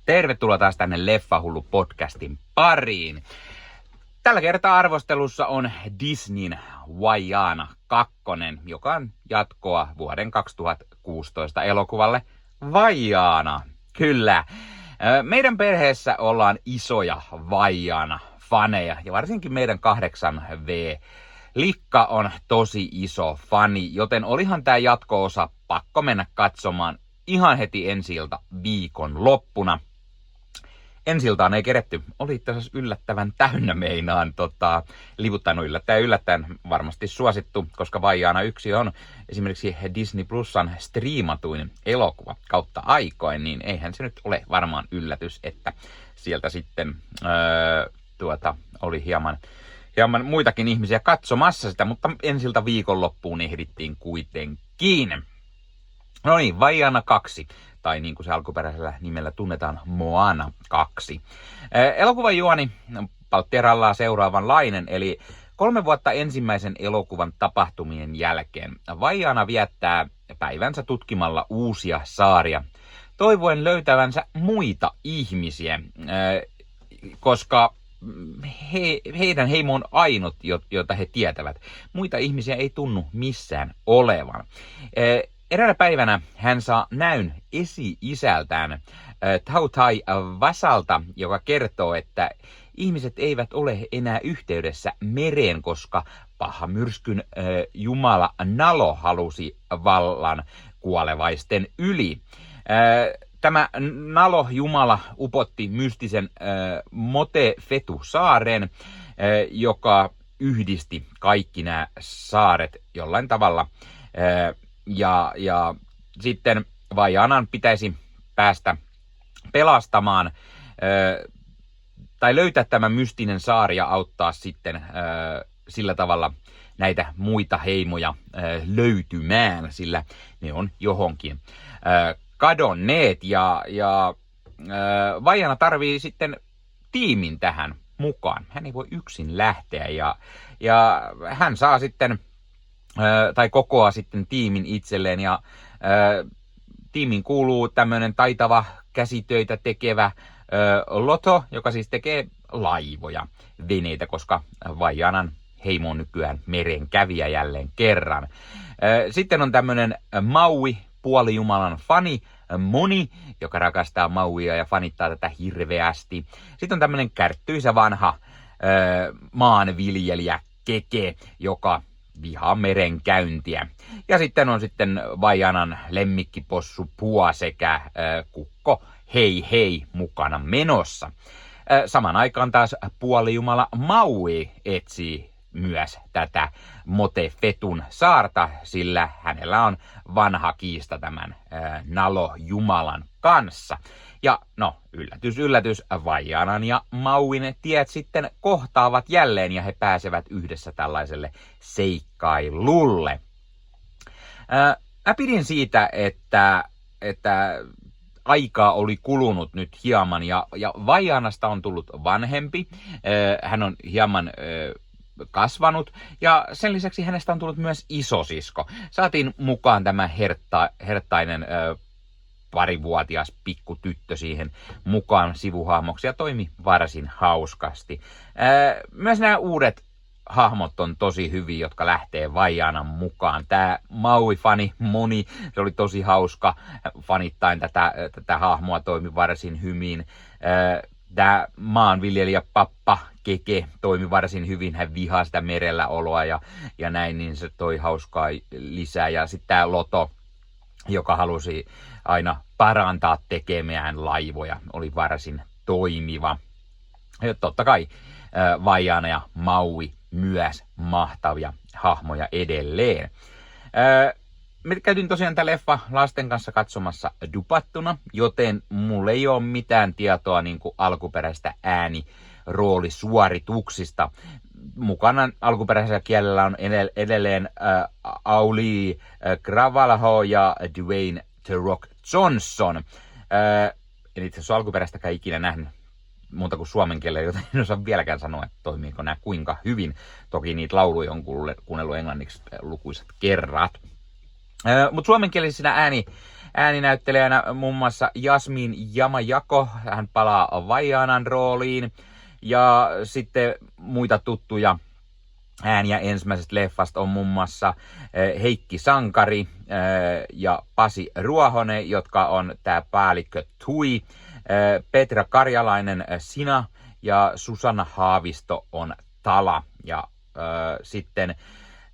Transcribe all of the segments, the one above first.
Tervetuloa taas tänne Leffahullu podcastin pariin. Tällä kertaa arvostelussa on Disneyn Vaiana 2, joka on jatkoa vuoden 2016 elokuvalle Vaiana. Kyllä, meidän perheessä ollaan isoja Vaiana-faneja ja varsinkin meidän 8V. Likka on tosi iso fani, joten olihan tää jatko-osa pakko mennä katsomaan ihan heti ensi-ilta viikon loppuna. Ensi-iltaan ei keretty. Oli itse asiassa yllättävän täynnä meinaan. Livuttanut yllättäen varmasti suosittu, koska Vaiana 1 on esimerkiksi Disney Plusan striimatuin elokuva kautta aikoin, niin eihän se nyt ole varmaan yllätys, että sieltä sitten oli hieman muitakin ihmisiä katsomassa sitä, mutta ensi-ilta viikonloppuun ehdittiin kuitenkin. No niin, Vaiana 2, tai niin kuin se alkuperäisellä nimellä tunnetaan, Moana 2. Elokuvan juoni palttiarallaa seuraavanlainen, eli 3 vuotta ensimmäisen elokuvan tapahtumien jälkeen Vaiana viettää päivänsä tutkimalla uusia saaria, toivoen löytävänsä muita ihmisiä, koska heidän heimo on ainut, jota he tietävät. Muita ihmisiä ei tunnu missään olevan. Eräänä päivänä hän saa näyn esi-isältään Tautai Vasalta, joka kertoo, että ihmiset eivät ole enää yhteydessä mereen, koska paha myrskyn jumala Nalo halusi vallan kuolevaisten yli. Tämä Nalo-jumala upotti mystisen Motefetu-saaren, joka yhdisti kaikki nämä saaret jollain tavalla. Ja sitten Vaianan pitäisi päästä pelastamaan tai löytää tämä mystinen saari ja auttaa sitten sillä tavalla näitä muita heimoja löytymään, sillä ne on johonkin kadonneet. Ja Vaiana tarvii sitten tiimin tähän mukaan. Hän ei voi yksin lähteä ja hän saa sitten tai kokoaa sitten tiimin itselleen ja tiimin kuuluu tämmöinen taitava käsitöitä tekevä Loto, joka siis tekee laivoja, veneitä, koska Vaianan heimo on nykyään merenkävijä jälleen kerran. Sitten on tämmöinen Maui, puolijumalan fani, Moni, joka rakastaa Mauia ja fanittaa tätä hirveästi. Sitten on tämmöinen kärttyisä vanha maanviljelijä Keke, joka vihaa merenkäyntiä. Ja sitten on Vaianan lemmikkipossu Pua sekä kukko Hei Hei mukana menossa. Saman aikaan taas puolijumala Maui etsii myös tätä Motefetun saarta, sillä hänellä on vanha kiista tämän Nalo-jumalan kanssa. Ja no, yllätys, Vaianan ja Mauin tiet sitten kohtaavat jälleen ja he pääsevät yhdessä tällaiselle seikkailulle. Mä pidin siitä, että aikaa oli kulunut nyt hieman ja Vaianasta on tullut vanhempi. Hän on hieman kasvanut ja sen lisäksi hänestä on tullut myös isosisko. Saatiin mukaan tämä herttainen parivuotias pikkutyttö siihen mukaan sivuhahmoksi ja toimi varsin hauskasti. Myös nämä uudet hahmot on tosi hyviä, jotka lähtee Vaianan mukaan. Tämä Maui-fani Moni, se oli tosi hauska. Fanittain tätä hahmoa toimi varsin hyvin. Tämä maanviljelijä Pappa Keke toimi varsin hyvin. Hän vihaa sitä merellä oloa ja näin, niin se toi hauskaa lisää. Ja sitten tämä Loto, joka halusi aina parantaa tekemään laivoja, oli varsin toimiva. Ja totta kai Vaiana ja Maui myös mahtavia hahmoja edelleen. Me käytiin tosiaan tämä leffa lasten kanssa katsomassa dupattuna, joten mulla ei ole mitään tietoa niin kuin alkuperäistä ääniroolisuorituksista. Mukana alkuperäisellä kielellä on edelleen Auli Cravalho ja Dwayne The Rock Johnson. En itse asiassa alkuperäistäkään ikinä nähnyt muuta kuin suomen kielellä, joten en osaa vieläkään sanoa, että toimiiko nämä kuinka hyvin. Toki niitä lauluja on kuunnellut englanniksi lukuisat kerrat. Mutta suomenkielisinä ääninäyttelijänä muun muassa Jasmin Jamajako, hän palaa Vaianan rooliin. Ja sitten muita tuttuja ääniä ensimmäisestä leffasta on muun muassa Heikki Sankari ja Pasi Ruohonen, jotka on tää päällikkö Tui, Petra Karjalainen Sina ja Susanna Haavisto on Tala. Ja sitten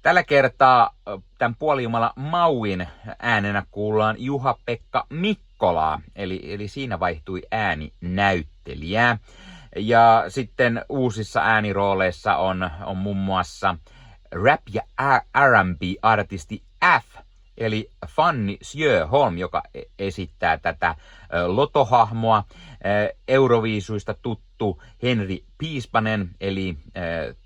tällä kertaa tämän puolijumala Mauin äänenä kuullaan Juha-Pekka Mikkolaa, eli siinä vaihtui ääninäyttelijää. Ja sitten uusissa äänirooleissa on muun muassa rap- ja R&B-artisti F, eli Fanny Sjöholm, joka esittää tätä Loto-hahmoa. Euroviisuista tuttu Henri Piispanen, eli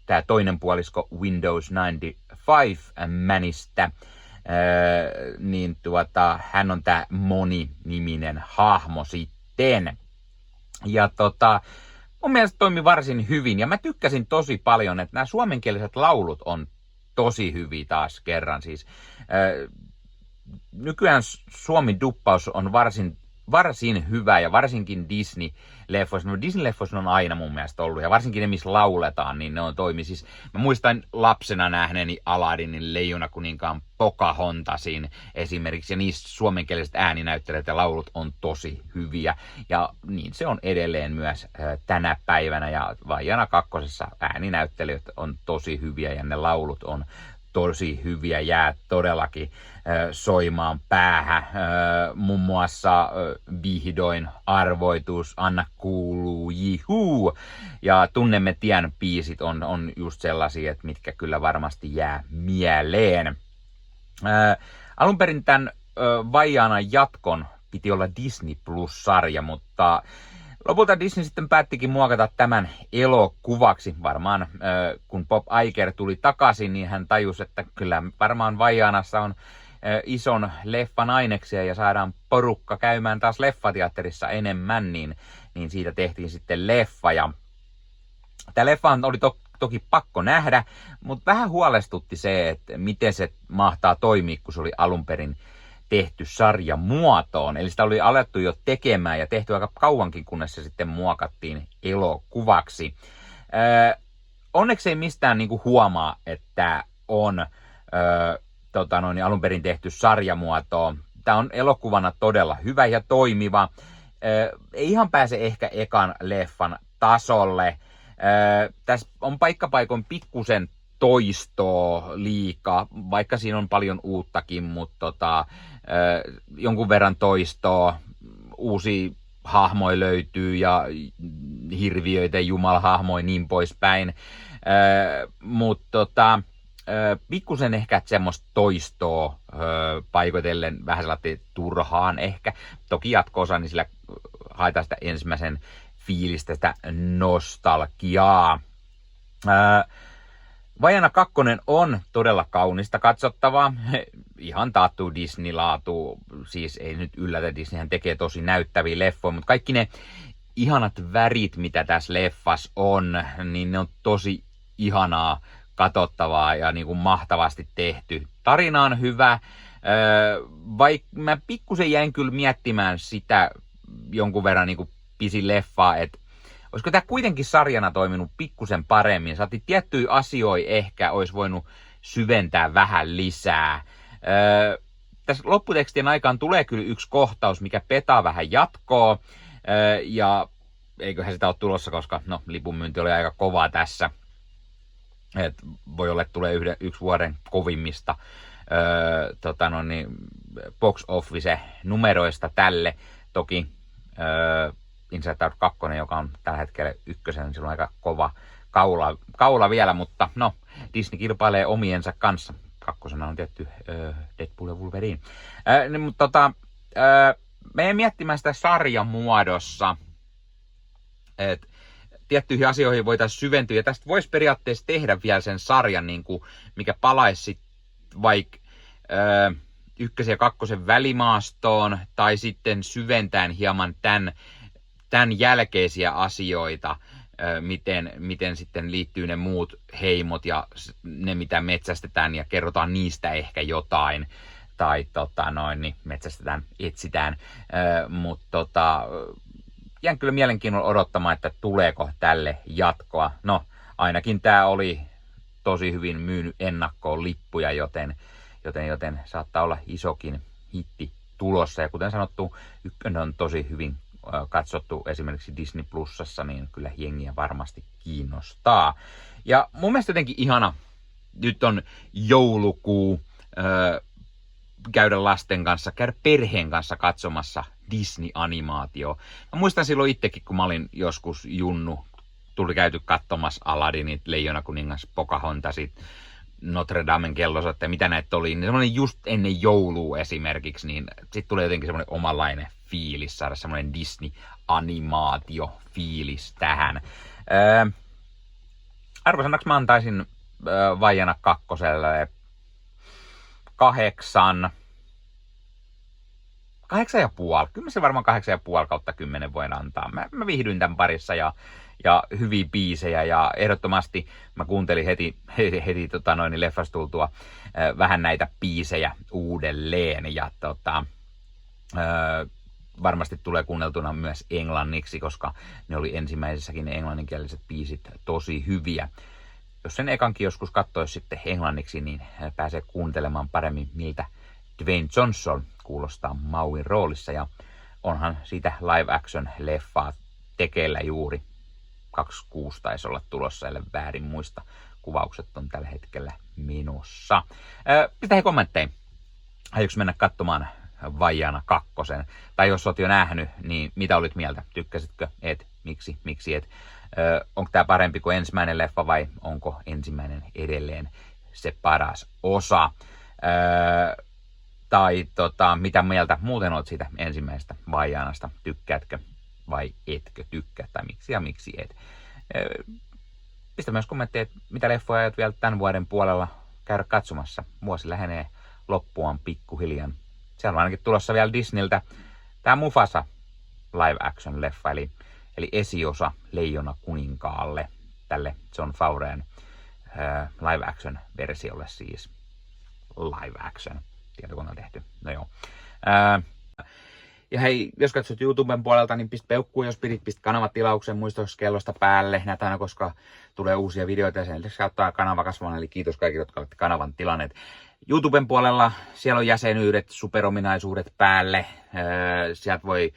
tämä toinen puolisko Windows 95-mänistä. Niin hän on tämä Moni-niminen hahmo sitten. Ja mun mielestä toimi varsin hyvin, ja mä tykkäsin tosi paljon, että nämä suomenkieliset laulut on tosi hyviä taas kerran. Siis, nykyään Suomi-duppaus on varsin hyvä, ja varsinkin Disney-leffoissa. No Disney-leffoissa on aina mun mielestä ollut, ja varsinkin ne, missä lauletaan, niin ne on toimi. Siis, mä muistan lapsena nähneeni Aladinin, Leijonakuninkaan, Pocahontasin esimerkiksi, ja niissä suomenkieliset ääninäyttelijät ja laulut on tosi hyviä, ja niin se on edelleen myös tänä päivänä, ja Vaijana kakkosessa ääninäyttelijät on tosi hyviä, ja ne laulut on tosi hyviä, jää todellakin soimaan päähän. Muun muassa Vihdoin arvoitus, Anna kuuluu, jihuu. Ja Tunnemme tien biisit on just sellaisia, että mitkä kyllä varmasti jää mieleen. Alun perin tämän Vaianan jatkon piti olla Disney Plus-sarja, mutta lopulta Disney sitten päättikin muokata tämän elokuvaksi. Varmaan kun Bob Iger tuli takaisin, niin hän tajusi, että kyllä varmaan Vaianassa on ison leffan aineksia ja saadaan porukka käymään taas leffateatterissa enemmän, niin siitä tehtiin sitten leffa. Ja tämä leffa oli toki pakko nähdä, mutta vähän huolestutti se, että miten se mahtaa toimia, kun se oli alun perin tehty sarjamuotoon. Eli sitä oli alettu jo tekemään ja tehty aika kauankin, kunnes se sitten muokattiin elokuvaksi. Onneksi ei mistään niinku huomaa, että on alun perin tehty sarjamuotoon. Tämä on elokuvana todella hyvä ja toimiva. Ei ihan pääse ehkä ekan leffan tasolle. Tässä on paikkapaikoin pikkusen toistoa liikaa, vaikka siinä on paljon uuttakin, mutta jonkun verran toistoa, uusia hahmoja löytyy ja hirviöitä, jumalahahmoja niin poispäin, mutta pikkusen ehkä semmoista toistoa paikoitellen vähän sellainen turhaan ehkä. Toki jatko-osa, niin sillä haetaan sitä ensimmäisen fiilistä, sitä nostalgiaa. Vaiana 2 on todella kaunista katsottavaa, ihan taattu Disney-laatu, siis ei nyt yllätä, Disneyhän tekee tosi näyttäviä leffoja, mutta kaikki ne ihanat värit, mitä tässä leffassa on, niin ne on tosi ihanaa katsottavaa ja niin kuin mahtavasti tehty. Tarina on hyvä, vaikka mä pikkusen jäin kyllä miettimään sitä jonkun verran niin kuin pisin leffaa, että olisiko tämä kuitenkin sarjana toiminut pikkusen paremmin? Saatiin tiettyjä asioita ehkä olisi voinut syventää vähän lisää. Tässä lopputekstien aikaan tulee kyllä yksi kohtaus, mikä petaa vähän jatkoa. Ja eiköhän sitä ole tulossa, koska lipunmyynti oli aika kovaa tässä. Voi olla, että tulee yksi vuoden kovimmista box office numeroista tälle. Toki Inside Out 2, joka on tällä hetkellä ykkösen, niin sillä on aika kova kaula vielä, mutta Disney kilpailee omiensa kanssa. Kakkosena on tietty Deadpool ja Wolverine. Mutta meidän miettimään sitä sarjan muodossa, että tiettyihin asioihin voitaisiin syventyä, ja tästä voisi periaatteessa tehdä vielä sen sarjan, niin kuin, mikä palaisi vaikka ykkösen ja kakkosen välimaastoon, tai sitten syventään hieman tämän jälkeisiä asioita, miten sitten liittyy ne muut heimot ja ne, mitä metsästetään, ja kerrotaan niistä ehkä jotain. tai niin metsästetään, etsitään. Mutta jään kyllä mielenkiinnolla odottamaan, että tuleeko tälle jatkoa. No, ainakin tämä oli tosi hyvin myynyt ennakkoon lippuja, joten saattaa olla isokin hitti tulossa. Ja kuten sanottu, ykkönen on tosi hyvin katsottu esimerkiksi Disney Plusassa, niin kyllä jengiä varmasti kiinnostaa. Ja mun mielestä jotenkin ihana, nyt on joulukuu, käydä lasten kanssa, käydä perheen kanssa katsomassa Disney-animaatio. Mä muistan silloin itsekin, kun mä olin joskus junnu, tuli käyty katsomassa Aladdinit, Leijona kuningas, Pocahontasit, Notre Damen kellosoittaja, mitä näitä oli, niin semmoinen just ennen joulua esimerkiksi, niin sit tulee jotenkin semmoinen omanlainen fiilis, saada semmoinen Disney-animaatio-fiilis tähän. Arvosanaksi mä antaisin Vaijana kakkoselle 8,5. Kyllä se varmaan 8,5/10 voin antaa. Mä viihdyin tämän parissa ja hyviä biisejä ja ehdottomasti mä kuuntelin heti leffasta tultua vähän näitä biisejä uudelleen ja varmasti tulee kuunneltuna myös englanniksi, koska ne oli ensimmäisessäkin ne englanninkieliset biisit tosi hyviä. Jos sen ekankin joskus katsoisi sitten englanniksi, niin pääsee kuuntelemaan paremmin, miltä Dwayne Johnson kuulostaa Mauin roolissa. Ja onhan siitä live action leffaa tekeillä juuri 26 taisi olla tulossa, ellei väärin muista. Kuvaukset on tällä hetkellä menossa. Pistä he kommentteihin. Aiotko mennä katsomaan Vaijana kakkosen? Tai jos olet jo nähnyt, niin mitä olit mieltä? Tykkäsitkö? Et? Miksi et? Onko tämä parempi kuin ensimmäinen leffa vai onko ensimmäinen edelleen se paras osa? Tai mitä mieltä muuten olet siitä ensimmäisestä Vaijanasta? Tykkäätkö vai etkö tykkää? Tai miksi et? Pistä myös kommentteja, että mitä leffoja aiot vielä tämän vuoden puolella käydä katsomassa. Vuosi lähenee loppuaan pikkuhiljaa. Siellä on ainakin tulossa vielä Disneyltä tämä Mufasa live action leffa, eli esiosa Leijona kuninkaalle, tälle Jon Favreau'n live action versiolle siis. Live action. Tiedätkö, kun on tehty? No joo. Ja hei, jos katsot YouTuben puolelta, niin pistä peukkuun, jos pistä kanavatilauksen muistoskellosta päälle. Näitä aina, koska tulee uusia videoita ja sen lisäksi auttaa kanava kasvamaan. Eli kiitos kaikille, jotka olette kanavan tilanneet. YouTuben puolella siellä on jäsenyydet, superominaisuudet päälle. Sieltä voi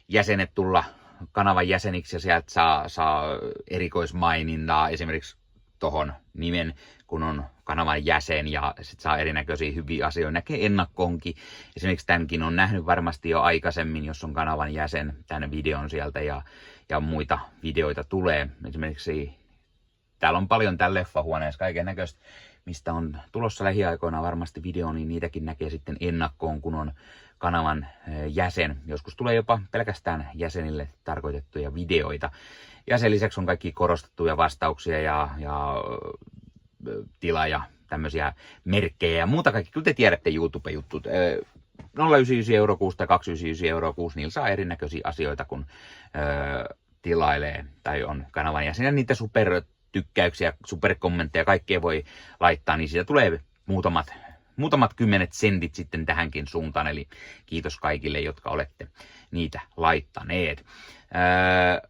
jäsenet tulla kanavan jäseniksi ja sieltä saa erikoismainintaa esimerkiksi tohon nimen, kun on kanavan jäsen ja sit saa erinäköisiä hyviä asioita. Näkee ennakkoonkin. Esimerkiksi tämänkin on nähnyt varmasti jo aikaisemmin, jos on kanavan jäsen, tämän videon sieltä ja muita videoita tulee. Esimerkiksi täällä on paljon tällä leffahuoneessa kaiken näköistä, mistä on tulossa lähiaikoina varmasti video, niin niitäkin näkee sitten ennakkoon, kun on kanavan jäsen. Joskus tulee jopa pelkästään jäsenille tarkoitettuja videoita. Ja sen lisäksi on kaikki korostettuja vastauksia ja tila ja tämmöisiä merkkejä ja muuta kaikki. Kyllä te tiedätte YouTube-juttut. 0,99 € kuussa tai 2,99 € kuussa, niillä saa erinäköisiä asioita, kun tilailee tai on kanavan jäsen. Ja niitä supertykkäyksiä, superkommentteja, kaikkea voi laittaa, niin siitä tulee muutamat kymmenet sentit sitten tähänkin suuntaan. Eli kiitos kaikille, jotka olette niitä laittaneet.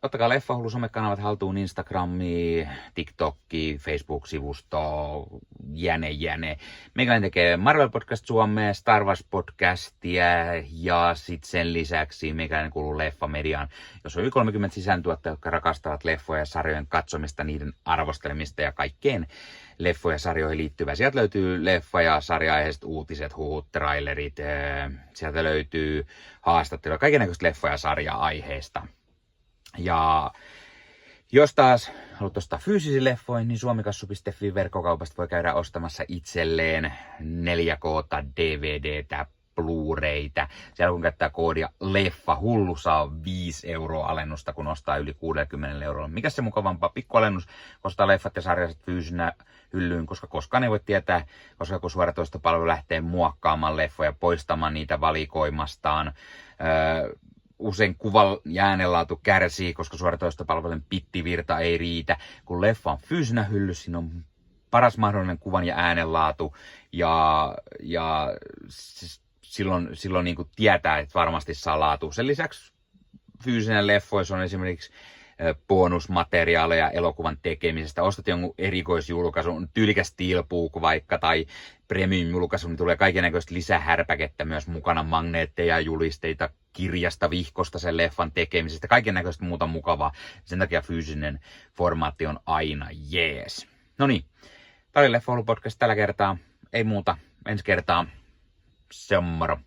Ottakaa Leffahullu somekanavat haltuun, Instagrami, TikTokki, Facebook-sivusto, jäne. Meikäläinen tekee Marvel Podcast Suomea, Star Wars Podcastia ja sitten sen lisäksi meikäläinen kuuluu Leffamediaan, jos on yli 30 sisääntuottajia, jotka rakastavat leffoja ja sarjojen katsomista, niiden arvostelemista ja kaikkeen leffoja ja sarjoihin liittyvää. Sieltä löytyy leffa- ja sarja-aiheiset uutiset, huhut, trailerit, sieltä löytyy haastatteluja, kaikennäköistä leffoja ja sarja-aiheista. Ja jos taas haluat ostaa fyysisiä leffoja, niin suomikassu.fi verkkokaupasta voi käydä ostamassa itselleen 4K DVDtä, Blu-raytä. Siellä kun käyttää koodia Leffahullu saa 5 € alennusta, kun ostaa yli 60 €. Mikä se mukavampaa? Pikkualennus, ostaa leffat ja sarjaiset fyysinä hyllyyn, koska koskaan ei voi tietää, koska kun suoratoistopalvelu lähtee muokkaamaan leffoja, poistamaan niitä valikoimastaan. Usein kuvan ja äänenlaatu kärsii, koska suoratoistopalvelun pittivirta ei riitä. Kun leffa on fyysinä hyllyssä, siinä on paras mahdollinen kuvan ja äänenlaatu ja silloin niin kuin tietää, että varmasti saa laatu. Sen lisäksi fyysinen leffois on esimerkiksi bonusmateriaaleja elokuvan tekemisestä. Ostat jonkun erikoisjulkaisun, tyylikäs steelbook vaikka tai premium-julkaisu, niin tulee kaikennäköistä lisähärpäkettä myös mukana, magneetteja, julisteita, kirjasta, vihkosta sen leffan tekemisestä, kaikennäköistä muuta mukavaa. Sen takia fyysinen formaatti on aina jees. No niin, tämä oli Leffoilu podcast tällä kertaa. Ei muuta, ensi kertaa. Se on moro.